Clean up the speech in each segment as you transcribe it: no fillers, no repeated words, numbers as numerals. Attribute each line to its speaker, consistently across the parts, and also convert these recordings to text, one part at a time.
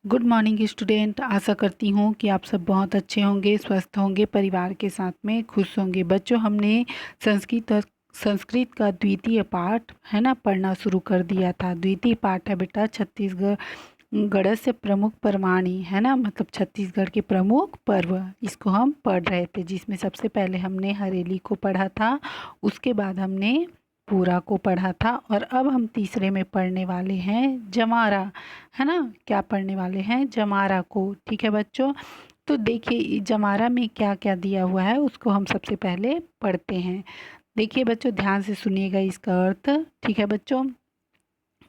Speaker 1: Good morning student. आशा करती हूँ कि आप सब बहुत अच्छे होंगे, स्वस्थ होंगे, परिवार के साथ में खुश होंगे। बच्चों, हमने संस्कृत का द्वितीय पाठ है ना पढ़ना शुरू कर दिया था। द्वितीय पाठ है बेटा छत्तीसगढ़ गढ़ से प्रमुख पर्वाणी, है ना, मतलब छत्तीसगढ़ के प्रमुख पर्व। इसको हम पढ़ रहे थे, जिसमें सबसे पहले हमने हरेली को पढ़ा था, उसके बाद हमने पूरा को पढ़ा था, और अब हम तीसरे में पढ़ने वाले हैं जमारा, है ना। क्या पढ़ने वाले हैं? जमारा को। ठीक है बच्चों, तो देखिए जमारा में क्या क्या दिया हुआ है उसको हम सबसे पहले पढ़ते हैं। देखिए बच्चों, ध्यान से सुनिएगा इसका अर्थ। ठीक है बच्चों,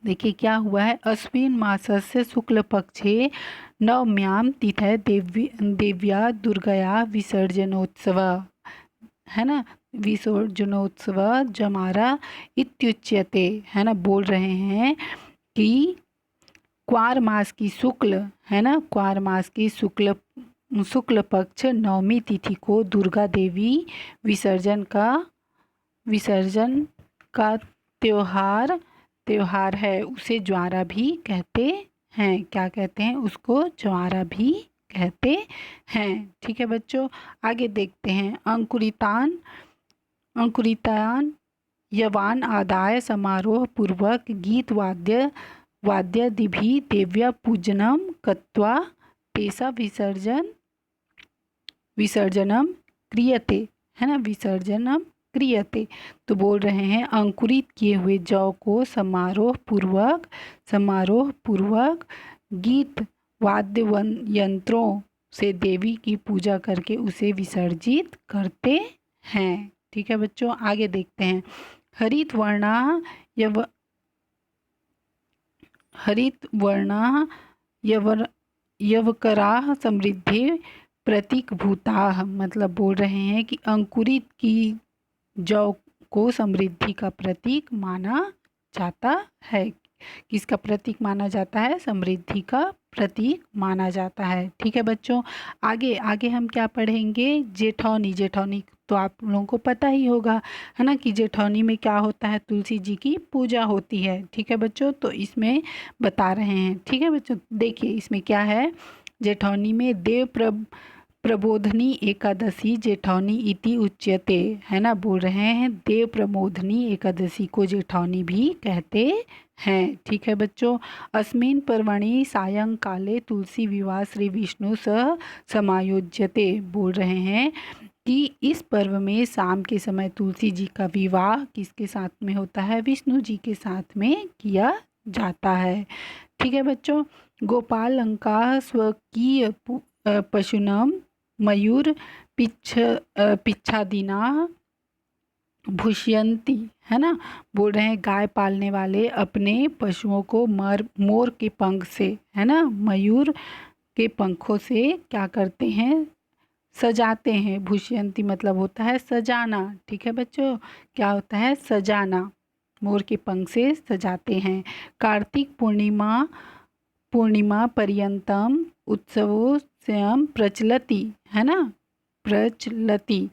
Speaker 1: देखिए क्या हुआ है। अश्विन मासस्य शुक्ल पक्षे नवम्याम तिथि देव्या दुर्गया विसर्जनोत्सव, है ना। विसर्जनोत्सव जमारा इत्युच्यते, है ना। बोल रहे हैं कि क्वार मास की शुक्ल, है ना, क्वार मास की शुक्ल पक्ष नवमी तिथि को दुर्गा देवी विसर्जन का त्योहार त्योहार है। उसे ज्वारा भी कहते हैं। क्या कहते हैं उसको? ज्वारा भी कहते हैं। ठीक है बच्चों, आगे देखते हैं। अंकुरितान यवान आदाय समारोह पूर्वक गीत वाद्यादिभि देव्या पूजनम कृत्वा तेषा विसर्जनम क्रियते, है ना, विसर्जनम क्रियते। तो बोल रहे हैं अंकुरित किए हुए जौ को समारोह पूर्वक गीत वाद्य यंत्रों से देवी की पूजा करके उसे विसर्जित करते हैं। ठीक है बच्चों, आगे देखते हैं। हरित वर्णा यव हरित वर्णा यवर यवकराः समृद्धि प्रतीक भूताः, मतलब बोल रहे हैं कि अंकुरित की जौ को समृद्धि का प्रतीक माना जाता है। किसका प्रतीक माना जाता है? समृद्धि का प्रतीक माना जाता है। ठीक है बच्चों, आगे आगे हम क्या पढ़ेंगे? जेठौनी। जेठौनी तो आप लोगों को पता ही होगा, है ना, कि जेठौनी में क्या होता है? तुलसी जी की पूजा होती है। ठीक है बच्चों, तो इसमें बता रहे हैं। ठीक है बच्चों, देखिए इसमें क्या है। जेठौनी में प्रबोधनी एकादशी जेठौनी इति उच्यते, है ना। बोल रहे हैं देव प्रबोधनी एकादशी को जेठौनी भी कहते हैं। ठीक है बच्चों, अस्मिन् पर्वणि सायंकाले तुलसी विवाह श्री विष्णु सह समायोज्यते। बोल रहे हैं कि इस पर्व में शाम के समय तुलसी जी का विवाह किसके साथ में होता है? विष्णु जी के साथ में किया जाता है। ठीक है बच्चों, गोपाल लंका स्वकीय पशुनम मयूर पिच्छादिना भुष्यंती, है ना। बोल रहे हैं गाय पालने वाले अपने पशुओं को मोर के पंख से, है ना, मयूर के पंखों से क्या करते हैं? सजाते हैं। भुष्यंती मतलब होता है सजाना। ठीक है बच्चों, क्या होता है? सजाना। मोर के पंख से सजाते हैं। कार्तिक पूर्णिमा पर्यंतम उत्सवोऽयं प्रचलति, है ना, प्रचलति।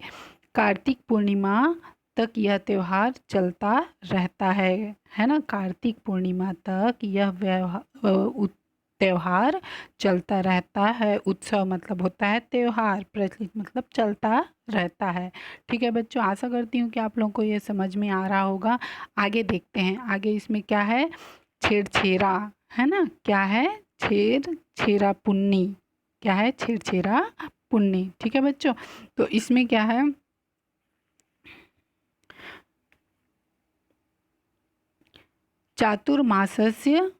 Speaker 1: कार्तिक पूर्णिमा तक यह त्यौहार चलता रहता है ना। कार्तिक पूर्णिमा तक यह त्यौहार चलता रहता है। उत्सव मतलब होता है त्यौहार, प्रचलित मतलब चलता रहता है। ठीक है बच्चों, आशा करती हूँ कि आप लोगों को ये समझ में आ रहा होगा। आगे देखते हैं, आगे इसमें क्या है? छेरछेरा, है ना। क्या है? छेरछेरा पुन्नी। क्या है? छेरछेरा पुन्नी। ठीक है बच्चों, तो इसमें क्या है? चातुर्मासस्य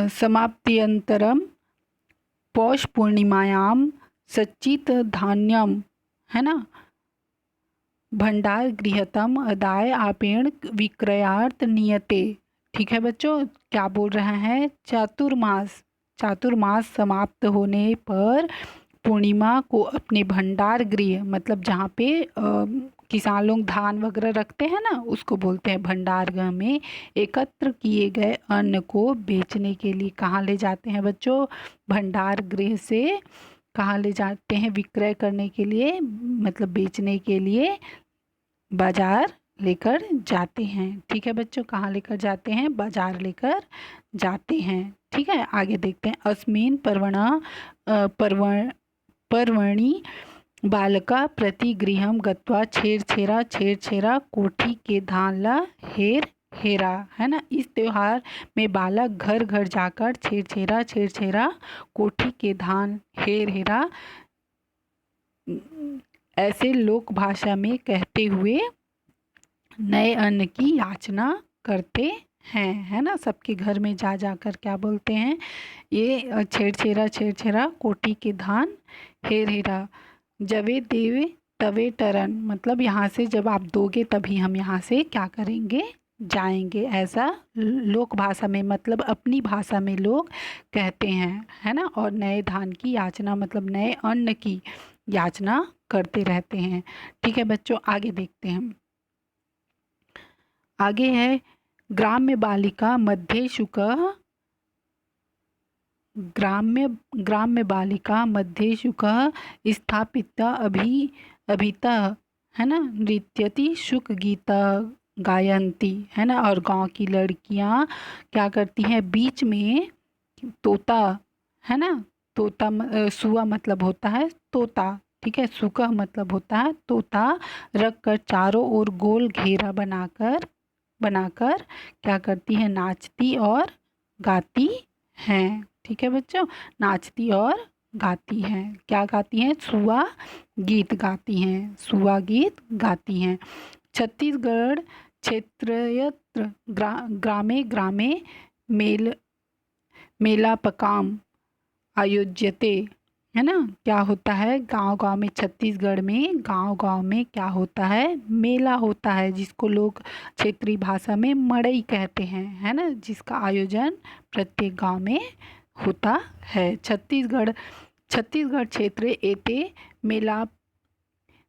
Speaker 1: समाप्त्यंतरम पौष पूर्णिमायाम सच्चित धान्यम, है ना, भंडार गृहतम अदाय आपेण विक्रयार्थ नियते। ठीक है बच्चों, क्या बोल रहा है? चातुर्मास समाप्त होने पर पूर्णिमा को अपने भंडार गृह, मतलब जहाँ पे किसान लोग धान वगैरह रखते हैं ना, उसको बोलते हैं भंडार गृह में एकत्र किए गए अन्न को बेचने के लिए कहाँ ले जाते हैं बच्चों? भंडार गृह से कहाँ ले जाते हैं? विक्रय करने के लिए, मतलब बेचने के लिए बाजार लेकर जाते हैं। ठीक है बच्चों, कहाँ लेकर जाते हैं? बाजार लेकर जाते हैं। ठीक है, आगे देखते हैं। अस्मिन् पर्वणि बालका प्रतिगृहं गत्वा छेर छेरा कोठी के धान ला हेर हेरा। है ना, इस त्योहार में बालक घर घर जाकर छेर छेरा कोठी के धान हेर हेरा ऐसे लोक भाषा में कहते हुए नए अन्न की याचना करते हैं। है ना, सबके घर में जा जाकर क्या बोलते हैं? ये छेर छेरा कोठी के धान हेर हेरा जवे देवे तवे टरन, मतलब यहाँ से जब आप दोगे तभी हम यहाँ से क्या करेंगे? जाएंगे। ऐसा लोक भाषा में, मतलब अपनी भाषा में लोग कहते हैं। है ना, और नए धान की याचना मतलब नए अन्न की याचना करते रहते हैं। ठीक है बच्चों, आगे देखते हैं। आगे है ग्राम्य बालिका मध्ये शुकः ग्राम्य बालिका मध्ये शुकः स्थापिता अभितः। है ना, नृत्यति शुक गीता गायंती। है ना, और गांव की लड़कियां क्या करती हैं? बीच में तोता, है ना, तोता सुआ मतलब होता है तोता। ठीक है, सुकह मतलब होता है तोता, रख कर चारों ओर गोल घेरा बनाकर क्या करती है? नाचती और गाती हैं। ठीक है बच्चों, नाचती और गाती हैं। क्या गाती हैं? सुआ गीत गाती हैं। सुआ गीत गाती हैं। छत्तीसगढ़ क्षेत्रयत्र ग्रामे ग्रामे मेलापकाम आयोज्यते। है ना, क्या होता है? गांव गांव में, छत्तीसगढ़ में गांव गांव में क्या होता है? मेला होता है, जिसको लोग क्षेत्रीय भाषा में मड़ई कहते हैं। है ना, जिसका आयोजन प्रत्येक गांव में होता है। छत्तीसगढ़ क्षेत्र एते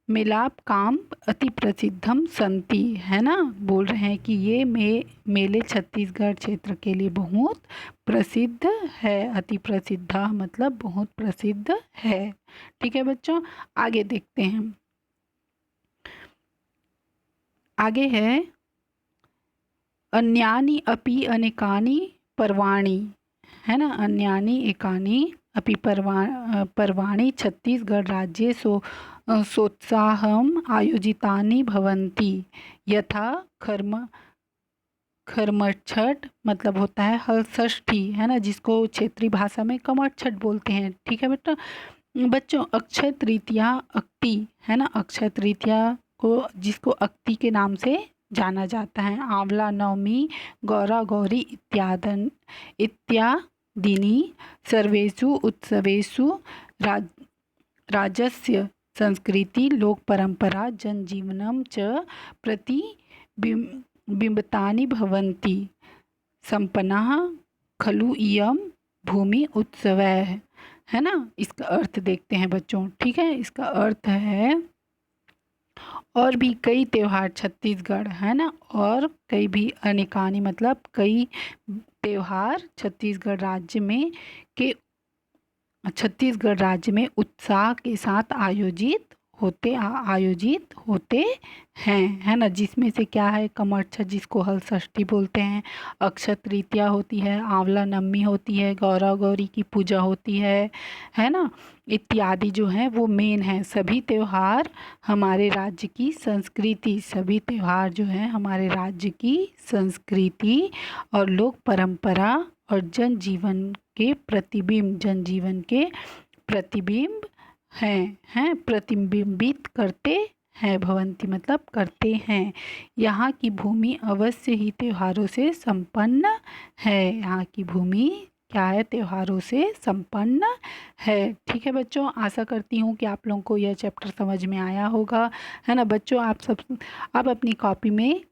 Speaker 1: मेलाप काम अति प्रसिद्धम संति। है ना, बोल रहे हैं कि ये मेले छत्तीसगढ़ क्षेत्र के लिए बहुत प्रसिद्ध है। अति प्रसिद्ध मतलब बहुत प्रसिद्ध है। ठीक है बच्चों, आगे देखते हैं। आगे है अन्यानि अपि अनेकानि पर्वाणि। है ना, अन्यानि एकानि अपि पर्वाणि छत्तीसगढ़ राज्ये सोत्साहम् आयोजितानि भवन्ति। यथा खरमच्छठ मतलब होता है हलषष्ठी। है ना, जिसको क्षेत्रीय भाषा में कमरछठ बोलते हैं। ठीक है बेटा बच्चों, अक्षय तृतीया अक्ति। है ना, अक्षय तृतीया को जिसको अक्ति के नाम से जाना जाता है। आंवला नवमी, गौरा गौरी इत्यादिनी सर्वेषु उत्सवेषु राज्यस्य संस्कृति लोक परंपरा जनजीवनम च प्रतिबिंबितानि भवन्ति। संपन्नः खलु इयं भूमि उत्सवः। है ना, इसका अर्थ देखते हैं बच्चों। ठीक है, इसका अर्थ है और भी कई त्योहार छत्तीसगढ़, है ना, और कई भी अनेकानी मतलब कई त्योहार छत्तीसगढ़ राज्य में उत्साह के साथ आयोजित होते हैं। है ना, जिसमें से क्या है? कमरछठ जिसको हलषष्ठी बोलते हैं, अक्षय तृतीया होती है, आंवला नवमी होती है, गौरा गौरी की पूजा होती है ना, इत्यादि जो है वो मेन है। सभी त्योहार हमारे राज्य की संस्कृति, सभी त्योहार जो है हमारे राज्य की संस्कृति और लोक परंपरा और जनजीवन के प्रतिबिंब हैं प्रतिबिंबित करते हैं। भवंती मतलब करते हैं। यहाँ की भूमि अवश्य ही त्योहारों से संपन्न है। यहाँ की भूमि क्या है? त्योहारों से संपन्न है। ठीक है बच्चों, आशा करती हूँ कि आप लोगों को यह चैप्टर समझ में आया होगा। है ना बच्चों, आप अपनी कॉपी में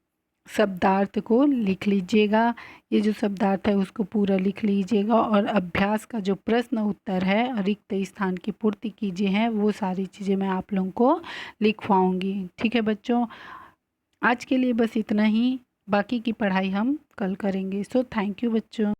Speaker 1: शब्दार्थ को लिख लीजिएगा। ये जो शब्दार्थ है उसको पूरा लिख लीजिएगा और अभ्यास का जो प्रश्न उत्तर है रिक्त स्थान की पूर्ति कीजिए हैं, वो सारी चीज़ें मैं आप लोगों को लिखवाऊंगी। ठीक है बच्चों, आज के लिए बस इतना ही, बाकी की पढ़ाई हम कल करेंगे। सो थैंक यू बच्चों।